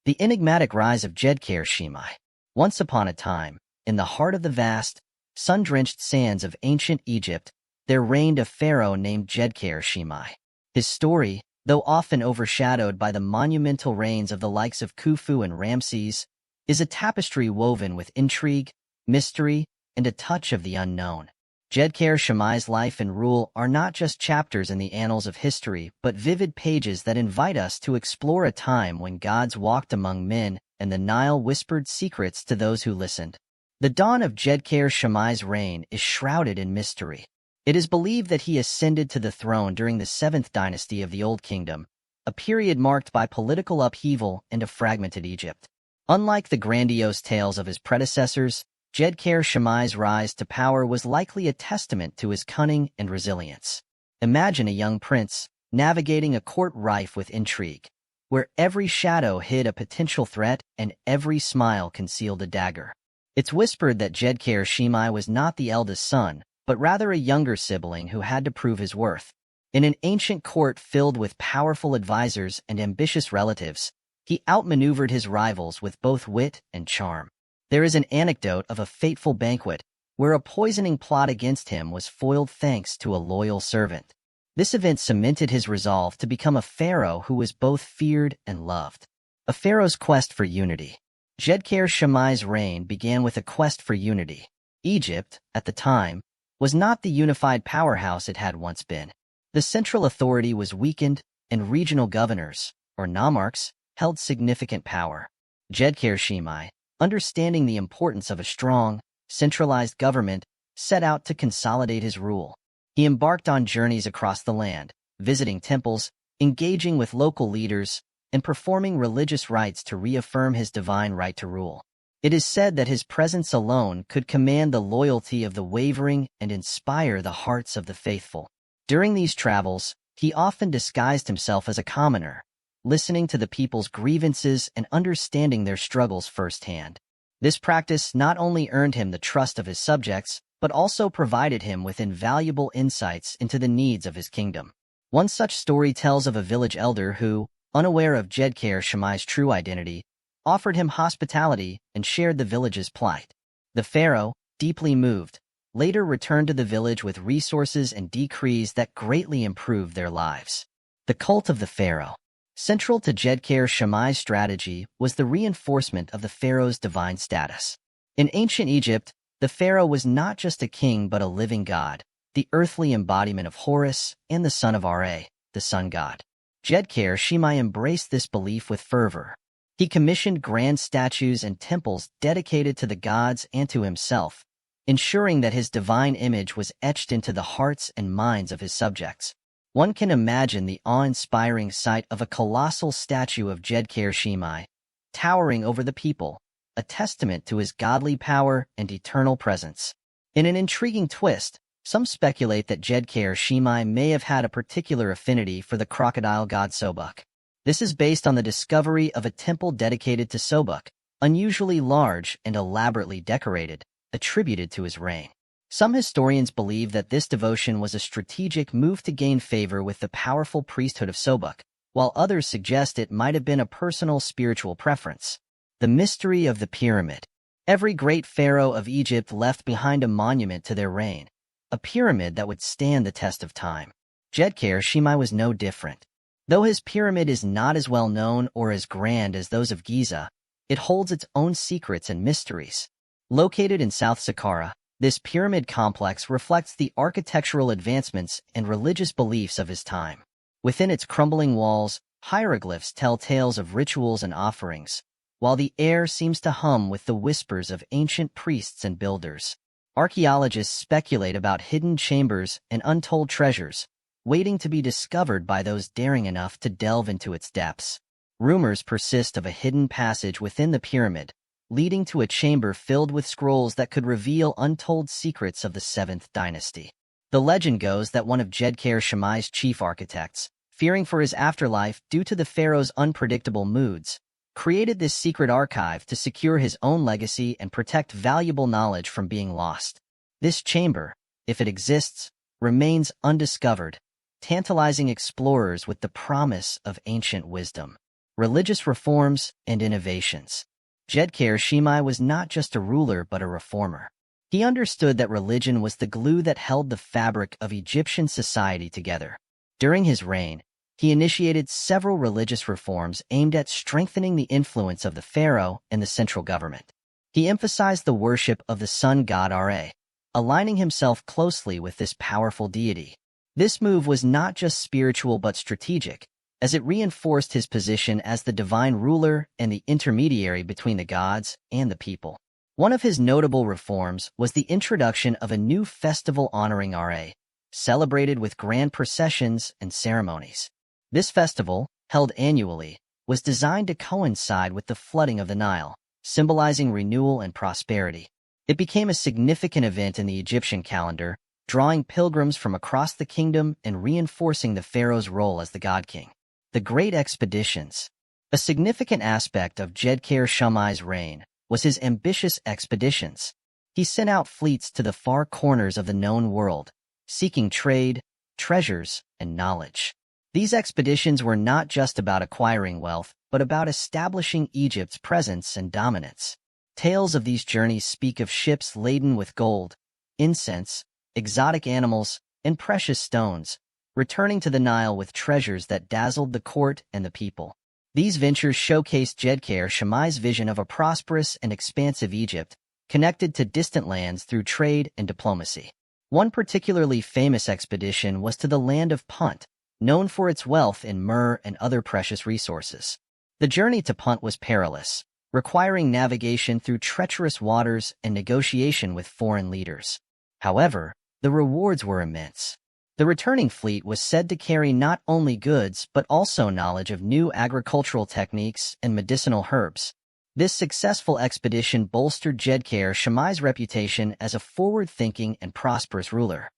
The enigmatic rise of Djedkare Shemai. Once upon a time, in the heart of the vast, sun-drenched sands of ancient Egypt, there reigned a pharaoh named Djedkare Shemai. His story, though often overshadowed by the monumental reigns of the likes of Khufu and Ramses, is a tapestry woven with intrigue, mystery, and a touch of the unknown. Djedkare Shemai's life and rule are not just chapters in the annals of history, but vivid pages that invite us to explore a time when gods walked among men and the Nile whispered secrets to those who listened. The dawn of Djedkare Shemai's reign is shrouded in mystery. It is believed that he ascended to the throne during the Seventh Dynasty of the Old Kingdom, a period marked by political upheaval and a fragmented Egypt. Unlike the grandiose tales of his predecessors, Djedkare Shemai's rise to power was likely a testament to his cunning and resilience. Imagine a young prince navigating a court rife with intrigue, where every shadow hid a potential threat and every smile concealed a dagger. It's whispered that Djedkare Shemai was not the eldest son, but rather a younger sibling who had to prove his worth. In an ancient court filled with powerful advisors and ambitious relatives, he outmaneuvered his rivals with both wit and charm. There is an anecdote of a fateful banquet where a poisoning plot against him was foiled thanks to a loyal servant. This event cemented his resolve to become a pharaoh who was both feared and loved. A pharaoh's quest for unity. Djedkare Shemai's reign began with a quest for unity. Egypt, at the time, was not the unified powerhouse it had once been. The central authority was weakened, and regional governors, or nomarchs, held significant power. Djedkare Shemai, understanding the importance of a strong, centralized government, set out to consolidate his rule. He embarked on journeys across the land, visiting temples, engaging with local leaders, and performing religious rites to reaffirm his divine right to rule. It is said that his presence alone could command the loyalty of the wavering and inspire the hearts of the faithful. During these travels, he often disguised himself as a commoner, listening to the people's grievances and understanding their struggles firsthand. This practice not only earned him the trust of his subjects, but also provided him with invaluable insights into the needs of his kingdom. One such story tells of a village elder who, unaware of Djedkare Shemai's true identity, offered him hospitality and shared the village's plight. The pharaoh, deeply moved, later returned to the village with resources and decrees that greatly improved their lives. The cult of the pharaoh. Central to Djedkare Shemai's strategy was the reinforcement of the pharaoh's divine status. In ancient Egypt, the pharaoh was not just a king but a living god, the earthly embodiment of Horus and the son of Ra, the sun god. Djedkare Shemai embraced this belief with fervor. He commissioned grand statues and temples dedicated to the gods and to himself, ensuring that his divine image was etched into the hearts and minds of his subjects. One can imagine the awe-inspiring sight of a colossal statue of Djedkare Shemai, towering over the people, a testament to his godly power and eternal presence. In an intriguing twist, some speculate that Djedkare Shemai may have had a particular affinity for the crocodile god Sobuk. This is based on the discovery of a temple dedicated to Sobuk, unusually large and elaborately decorated, attributed to his reign. Some historians believe that this devotion was a strategic move to gain favor with the powerful priesthood of Sobuk, while others suggest it might have been a personal spiritual preference. The mystery of the pyramid. Every great pharaoh of Egypt left behind a monument to their reign, a pyramid that would stand the test of time. Djedkare Shemai was no different. Though his pyramid is not as well known or as grand as those of Giza, it holds its own secrets and mysteries. Located in South Saqqara, this pyramid complex reflects the architectural advancements and religious beliefs of his time. Within its crumbling walls, hieroglyphs tell tales of rituals and offerings, while the air seems to hum with the whispers of ancient priests and builders. Archaeologists speculate about hidden chambers and untold treasures, waiting to be discovered by those daring enough to delve into its depths. Rumors persist of a hidden passage within the pyramid, leading to a chamber filled with scrolls that could reveal untold secrets of the Seventh Dynasty. The legend goes that one of Djedkare Shemai's chief architects, fearing for his afterlife due to the pharaoh's unpredictable moods, created this secret archive to secure his own legacy and protect valuable knowledge from being lost. This chamber, if it exists, remains undiscovered, tantalizing explorers with the promise of ancient wisdom. religious reforms, and innovations. Djedkare Shemai was not just a ruler but a reformer. He understood that religion was the glue that held the fabric of Egyptian society together. During his reign, he initiated several religious reforms aimed at strengthening the influence of the pharaoh and the central government. He emphasized the worship of the sun god Ra, aligning himself closely with this powerful deity. This move was not just spiritual but strategic, as it reinforced his position as the divine ruler and the intermediary between the gods and the people. One of his notable reforms was the introduction of a new festival honoring Ra, celebrated with grand processions and ceremonies. This festival, held annually, was designed to coincide with the flooding of the Nile, symbolizing renewal and prosperity. It became a significant event in the Egyptian calendar, drawing pilgrims from across the kingdom and reinforcing the pharaoh's role as the god-king. The Great Expeditions. A significant aspect of Djedkare Shemai's reign was his ambitious expeditions. He sent out fleets to the far corners of the known world, seeking trade, treasures, and knowledge. These expeditions were not just about acquiring wealth, but about establishing Egypt's presence and dominance. Tales of these journeys speak of ships laden with gold, incense, exotic animals, and precious stones, returning to the Nile with treasures that dazzled the court and the people. These ventures showcased Djedkare Shemai's vision of a prosperous and expansive Egypt, connected to distant lands through trade and diplomacy. One particularly famous expedition was to the land of Punt, known for its wealth in myrrh and other precious resources. The journey to Punt was perilous, requiring navigation through treacherous waters and negotiation with foreign leaders. However, the rewards were immense. The returning fleet was said to carry not only goods but also knowledge of new agricultural techniques and medicinal herbs. This successful expedition bolstered Djedkare Shemai's reputation as a forward-thinking and prosperous ruler.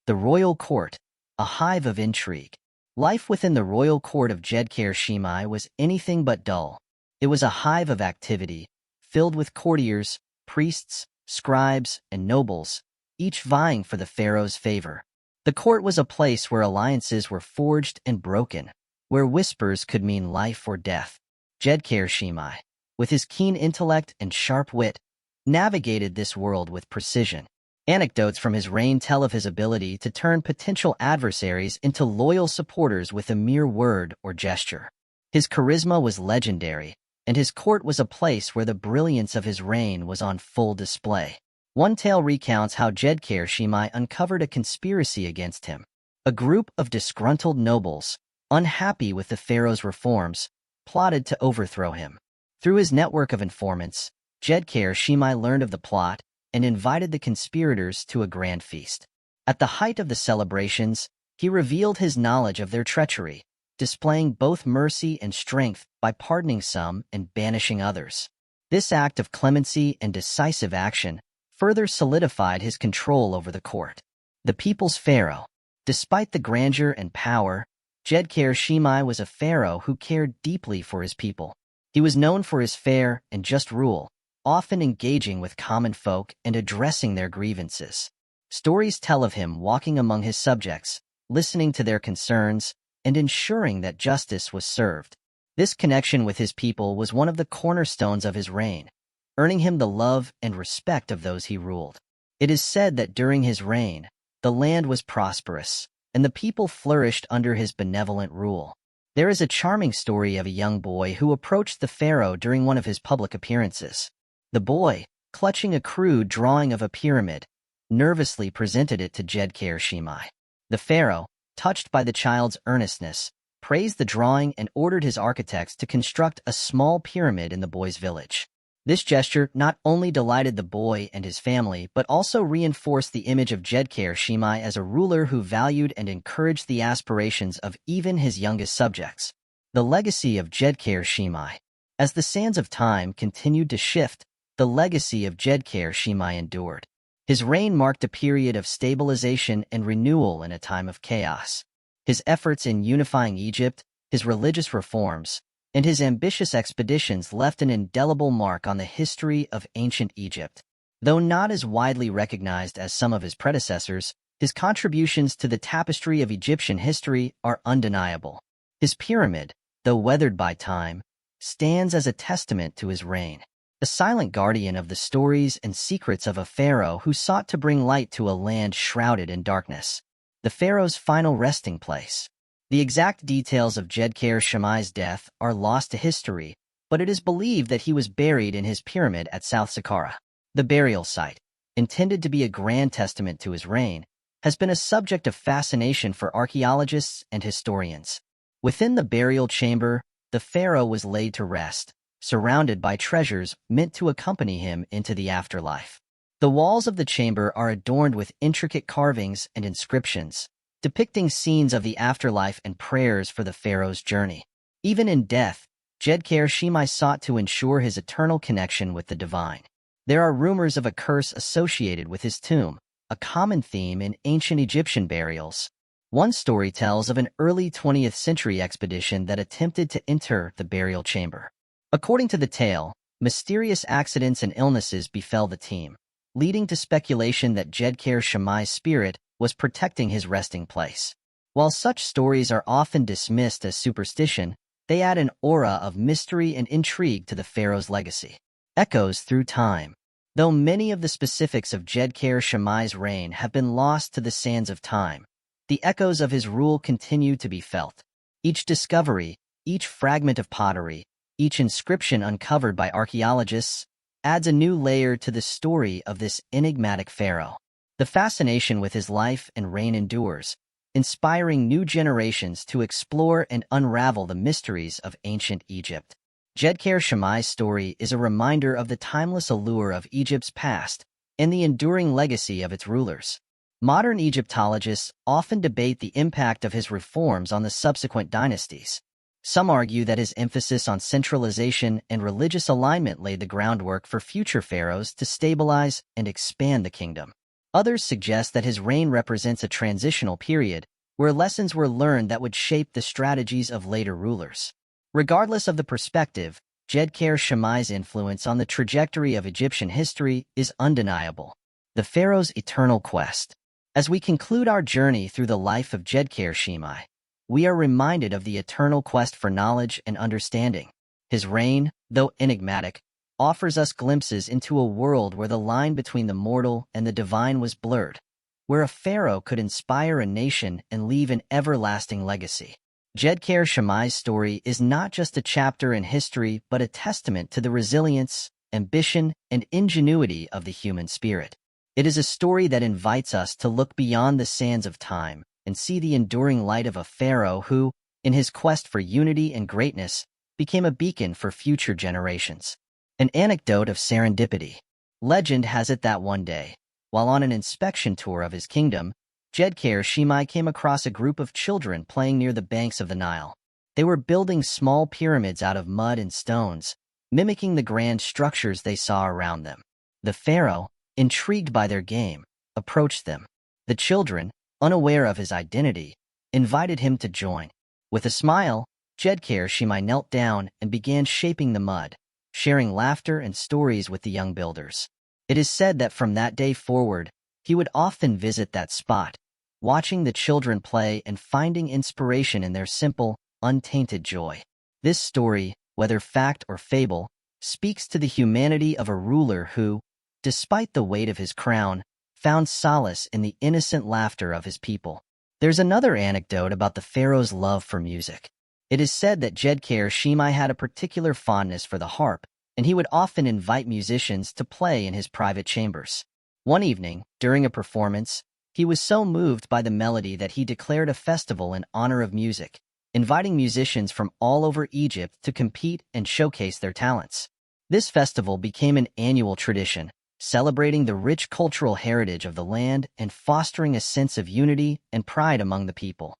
The royal court, a hive of intrigue. Life within the royal court of Djedkare Shemai was anything but dull. It was a hive of activity, filled with courtiers, priests, scribes, and nobles, each vying for the pharaoh's favor. The court was a place where alliances were forged and broken, where whispers could mean life or death. Djedkare Shemai, with his keen intellect and sharp wit, navigated this world with precision. Anecdotes from his reign tell of his ability to turn potential adversaries into loyal supporters with a mere word or gesture. His charisma was legendary, and his court was a place where the brilliance of his reign was on full display. One tale recounts how Djedkare Shemai uncovered a conspiracy against him. A group of disgruntled nobles, unhappy with the pharaoh's reforms, plotted to overthrow him. Through his network of informants, Djedkare Shemai learned of the plot and invited the conspirators to a grand feast. At the height of the celebrations, he revealed his knowledge of their treachery, displaying both mercy and strength by pardoning some and banishing others. This act of clemency and decisive action further solidified his control over the court. The people's pharaoh. Despite the grandeur and power, Djedkare Shemai was a pharaoh who cared deeply for his people. He was known for his fair and just rule, often engaging with common folk and addressing their grievances. Stories tell of him walking among his subjects, listening to their concerns, and ensuring that justice was served. This connection with his people was one of the cornerstones of his reign, earning him the love and respect of those he ruled. It is said that during his reign, the land was prosperous, and the people flourished under his benevolent rule. There is a charming story of a young boy who approached the pharaoh during one of his public appearances. The boy, clutching a crude drawing of a pyramid, nervously presented it to Djedkare Shemai. The pharaoh, touched by the child's earnestness, praised the drawing and ordered his architects to construct a small pyramid in the boy's village. This gesture not only delighted the boy and his family, but also reinforced the image of Djedkare Shemai as a ruler who valued and encouraged the aspirations of even his youngest subjects. The legacy of Djedkare Shemai. As the sands of time continued to shift, the legacy of Djedkare Shemai endured. His reign marked a period of stabilization and renewal in a time of chaos. His efforts in unifying Egypt, his religious reforms, and his ambitious expeditions left an indelible mark on the history of ancient Egypt. Though not as widely recognized as some of his predecessors, his contributions to the tapestry of Egyptian history are undeniable. His pyramid, though weathered by time, stands as a testament to his reign. The silent guardian of the stories and secrets of a pharaoh who sought to bring light to a land shrouded in darkness. The pharaoh's final resting place. The exact details of Djedkare Shemai's death are lost to history, but it is believed that he was buried in his pyramid at South Saqqara. The burial site, intended to be a grand testament to his reign, has been a subject of fascination for archaeologists and historians. Within the burial chamber, the pharaoh was laid to rest, surrounded by treasures meant to accompany him into the afterlife. The walls of the chamber are adorned with intricate carvings and inscriptions, depicting scenes of the afterlife and prayers for the pharaoh's journey. Even in death, Djedkare Shemai sought to ensure his eternal connection with the divine. There are rumors of a curse associated with his tomb, a common theme in ancient Egyptian burials. One story tells of an early 20th century expedition that attempted to enter the burial chamber. According to the tale, mysterious accidents and illnesses befell the team, leading to speculation that Djedkare Shemai's spirit was protecting his resting place. While such stories are often dismissed as superstition, they add an aura of mystery and intrigue to the pharaoh's legacy. Echoes through time. Though many of the specifics of Djedkare Shemai's reign have been lost to the sands of time, the echoes of his rule continue to be felt. Each discovery, each fragment of pottery, each inscription uncovered by archaeologists adds a new layer to the story of this enigmatic pharaoh. The fascination with his life and reign endures, inspiring new generations to explore and unravel the mysteries of ancient Egypt. Djedkare Shemai's story is a reminder of the timeless allure of Egypt's past and the enduring legacy of its rulers. Modern Egyptologists often debate the impact of his reforms on the subsequent dynasties. Some argue that his emphasis on centralization and religious alignment laid the groundwork for future pharaohs to stabilize and expand the kingdom. Others suggest that his reign represents a transitional period where lessons were learned that would shape the strategies of later rulers. Regardless of the perspective, Djedkare Shemai's influence on the trajectory of Egyptian history is undeniable. The pharaoh's eternal quest. As we conclude our journey through the life of Djedkare Shemai, we are reminded of the eternal quest for knowledge and understanding. His reign, though enigmatic, offers us glimpses into a world where the line between the mortal and the divine was blurred, where a pharaoh could inspire a nation and leave an everlasting legacy. Djedkare Shemai's story is not just a chapter in history but a testament to the resilience, ambition, and ingenuity of the human spirit. It is a story that invites us to look beyond the sands of time and see the enduring light of a pharaoh who, in his quest for unity and greatness, became a beacon for future generations. An anecdote of serendipity. Legend has it that one day, while on an inspection tour of his kingdom, Djedkare Shemai came across a group of children playing near the banks of the Nile. They were building small pyramids out of mud and stones, mimicking the grand structures they saw around them. The pharaoh, intrigued by their game, approached them. The children, unaware of his identity, invited him to join. With a smile, Djedkare Shemai knelt down and began shaping the mud, sharing laughter and stories with the young builders. It is said that from that day forward, he would often visit that spot, watching the children play and finding inspiration in their simple, untainted joy. This story, whether fact or fable, speaks to the humanity of a ruler who, despite the weight of his crown, found solace in the innocent laughter of his people. There's another anecdote about the pharaoh's love for music. It is said that Djedkare Shemai had a particular fondness for the harp, and he would often invite musicians to play in his private chambers. One evening, during a performance, he was so moved by the melody that he declared a festival in honor of music, inviting musicians from all over Egypt to compete and showcase their talents. This festival became an annual tradition, celebrating the rich cultural heritage of the land and fostering a sense of unity and pride among the people.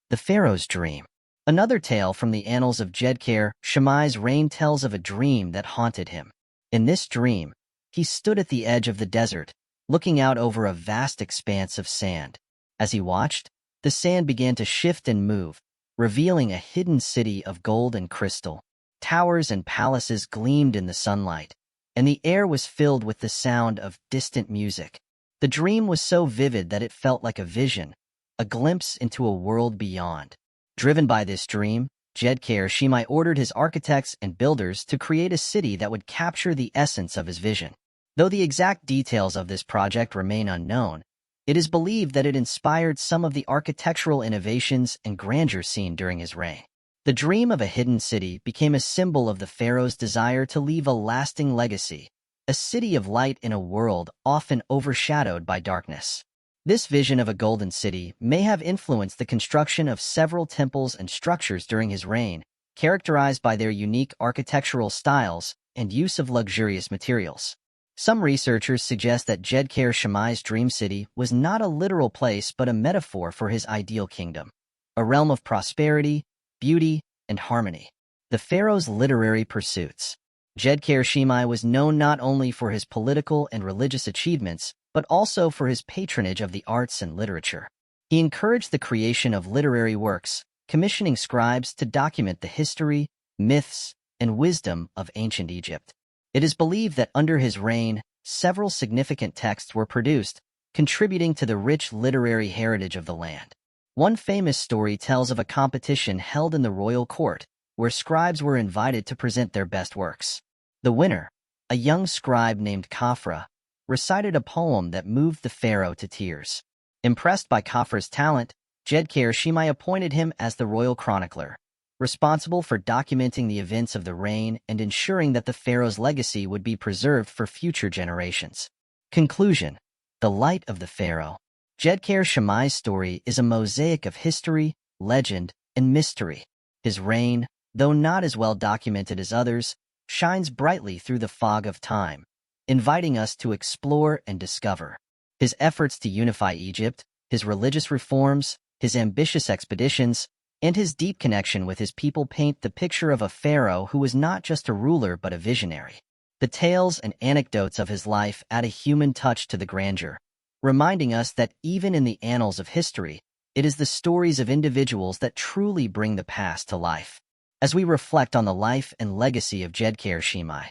The Pharaoh's Dream. Another tale from the annals of Djedkare Shemai's reign tells of a dream that haunted him. In this dream, he stood at the edge of the desert, looking out over a vast expanse of sand. As he watched, the sand began to shift and move, revealing a hidden city of gold and crystal. Towers and palaces gleamed in the sunlight, and the air was filled with the sound of distant music. The dream was so vivid that it felt like a vision, a glimpse into a world beyond. Driven by this dream, Djedkare Shemai ordered his architects and builders to create a city that would capture the essence of his vision. Though the exact details of this project remain unknown, it is believed that it inspired some of the architectural innovations and grandeur seen during his reign. The dream of a hidden city became a symbol of the pharaoh's desire to leave a lasting legacy, a city of light in a world often overshadowed by darkness. This vision of a golden city may have influenced the construction of several temples and structures during his reign, characterized by their unique architectural styles and use of luxurious materials. Some researchers suggest that Djedkare Shemai's dream city was not a literal place but a metaphor for his ideal kingdom, a realm of prosperity, beauty, and harmony. The pharaoh's literary pursuits. Djedkare Shemai was known not only for his political and religious achievements, but also for his patronage of the arts and literature. He encouraged the creation of literary works, commissioning scribes to document the history, myths, and wisdom of ancient Egypt. It is believed that under his reign, several significant texts were produced, contributing to the rich literary heritage of the land. One famous story tells of a competition held in the royal court, where scribes were invited to present their best works. The winner, a young scribe named Khafra, recited a poem that moved the pharaoh to tears. Impressed by Khafra's talent, Djedkare Shemai appointed him as the royal chronicler, responsible for documenting the events of the reign and ensuring that the pharaoh's legacy would be preserved for future generations. Conclusion: The Light of the Pharaoh. Djedkare Shemai's story is a mosaic of history, legend, and mystery. His reign, though not as well documented as others, shines brightly through the fog of time, inviting us to explore and discover. His efforts to unify Egypt, his religious reforms, his ambitious expeditions, and his deep connection with his people paint the picture of a pharaoh who was not just a ruler but a visionary. The tales and anecdotes of his life add a human touch to the grandeur, reminding us that even in the annals of history, it is the stories of individuals that truly bring the past to life. As we reflect on the life and legacy of Djedkare Shemai,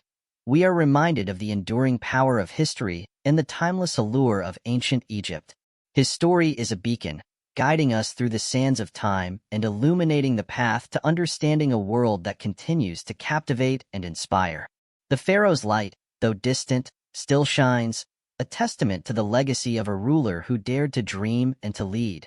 we are reminded of the enduring power of history and the timeless allure of ancient Egypt. His story is a beacon, guiding us through the sands of time and illuminating the path to understanding a world that continues to captivate and inspire. The pharaoh's light, though distant, still shines, a testament to the legacy of a ruler who dared to dream and to lead,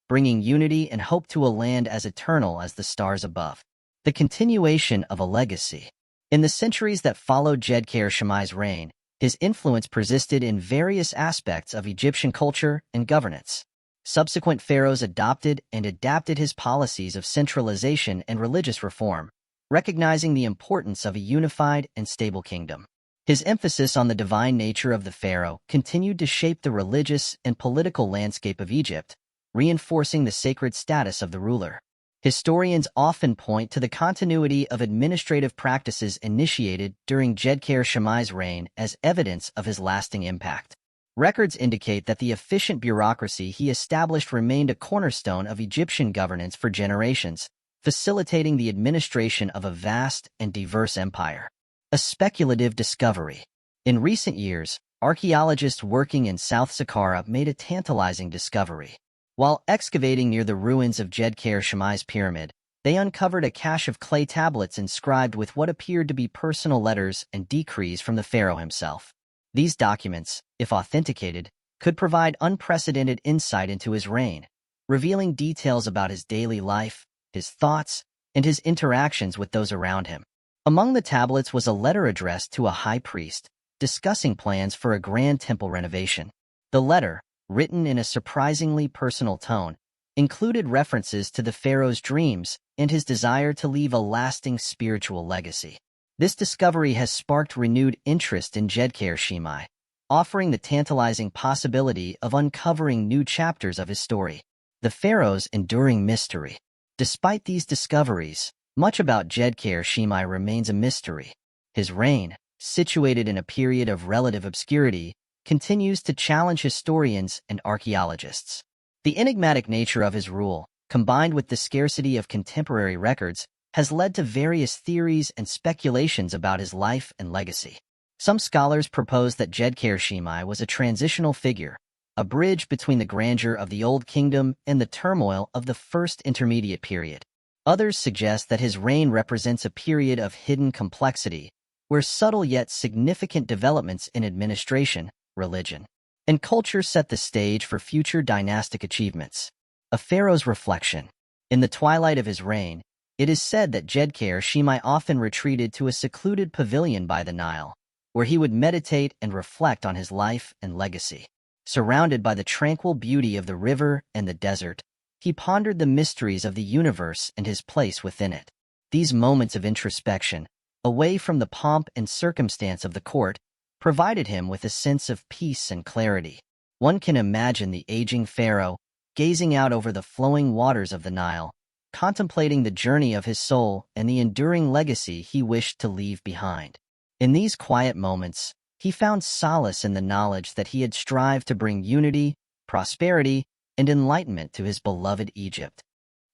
bringing unity and hope to a land as eternal as the stars above. The continuation of a legacy. In the centuries that followed Djedkare Shemai's reign, his influence persisted in various aspects of Egyptian culture and governance. Subsequent pharaohs adopted and adapted his policies of centralization and religious reform, recognizing the importance of a unified and stable kingdom. His emphasis on the divine nature of the pharaoh continued to shape the religious and political landscape of Egypt, reinforcing the sacred status of the ruler. Historians often point to the continuity of administrative practices initiated during Djedkare Shemai's reign as evidence of his lasting impact. Records indicate that the efficient bureaucracy he established remained a cornerstone of Egyptian governance for generations, facilitating the administration of a vast and diverse empire. A speculative discovery. In recent years, archaeologists working in South Saqqara made a tantalizing discovery. While excavating near the ruins of Djedkare Shemai's pyramid, they uncovered a cache of clay tablets inscribed with what appeared to be personal letters and decrees from the pharaoh himself. These documents, if authenticated, could provide unprecedented insight into his reign, revealing details about his daily life, his thoughts, and his interactions with those around him. Among the tablets was a letter addressed to a high priest, discussing plans for a grand temple renovation. The letter, written in a surprisingly personal tone, included references to the pharaoh's dreams and his desire to leave a lasting spiritual legacy. This discovery has sparked renewed interest in Djedkare Shemai, offering the tantalizing possibility of uncovering new chapters of his story. The pharaoh's enduring mystery. Despite these discoveries, much about Djedkare Shemai remains a mystery. His reign, situated in a period of relative obscurity, continues to challenge historians and archaeologists. The enigmatic nature of his rule, combined with the scarcity of contemporary records, has led to various theories and speculations about his life and legacy. Some scholars propose that Djedkare Shemai was a transitional figure, a bridge between the grandeur of the Old Kingdom and the turmoil of the First Intermediate Period. Others suggest that his reign represents a period of hidden complexity, where subtle yet significant developments in administration, religion, and culture set the stage for future dynastic achievements. A pharaoh's reflection. In the twilight of his reign, it is said that Djedkare Shemai often retreated to a secluded pavilion by the Nile, where he would meditate and reflect on his life and legacy. Surrounded by the tranquil beauty of the river and the desert, he pondered the mysteries of the universe and his place within it. These moments of introspection, away from the pomp and circumstance of the court, provided him with a sense of peace and clarity. One can imagine the aging pharaoh, gazing out over the flowing waters of the Nile, contemplating the journey of his soul and the enduring legacy he wished to leave behind. In these quiet moments, he found solace in the knowledge that he had strived to bring unity, prosperity, and enlightenment to his beloved Egypt.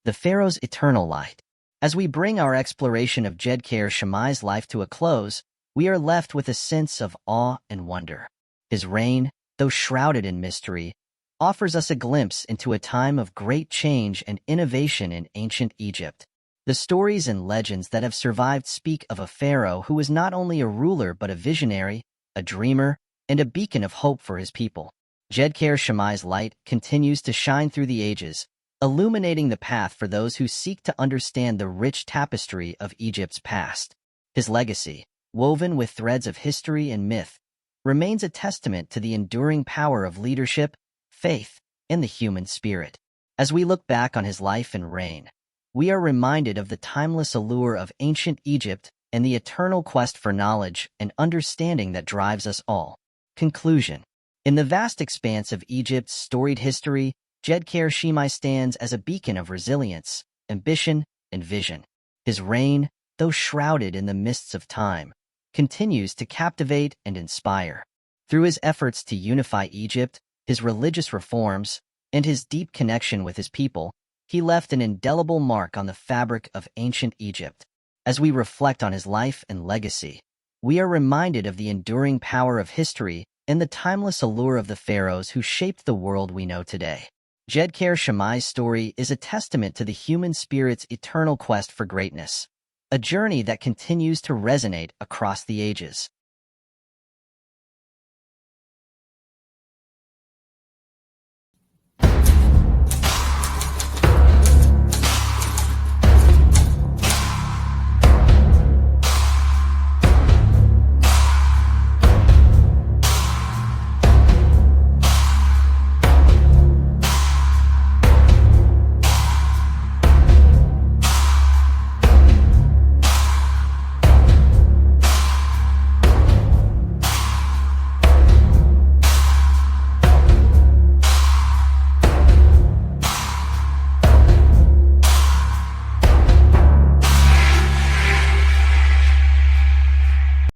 The pharaoh's eternal light. As we bring our exploration of Djedkare Shemai's life to a close, we are left with a sense of awe and wonder. His reign, though shrouded in mystery, offers us a glimpse into a time of great change and innovation in ancient Egypt. The stories and legends that have survived speak of a pharaoh who was not only a ruler but a visionary, a dreamer, and a beacon of hope for his people. Djedkare Shemai's light continues to shine through the ages, illuminating the path for those who seek to understand the rich tapestry of Egypt's past. His legacy, woven with threads of history and myth, remains a testament to the enduring power of leadership, faith, and the human spirit. As we look back on his life and reign, we are reminded of the timeless allure of ancient Egypt and the eternal quest for knowledge and understanding that drives us all. Conclusion. In the vast expanse of Egypt's storied history, Djedkare Shemai stands as a beacon of resilience, ambition, and vision. His reign, though shrouded in the mists of time, continues to captivate and inspire. Through his efforts to unify Egypt, his religious reforms, and his deep connection with his people, he left an indelible mark on the fabric of ancient Egypt. As we reflect on his life and legacy, we are reminded of the enduring power of history and the timeless allure of the pharaohs who shaped the world we know today. Djedkare Shemai's story is a testament to the human spirit's eternal quest for greatness, a journey that continues to resonate across the ages.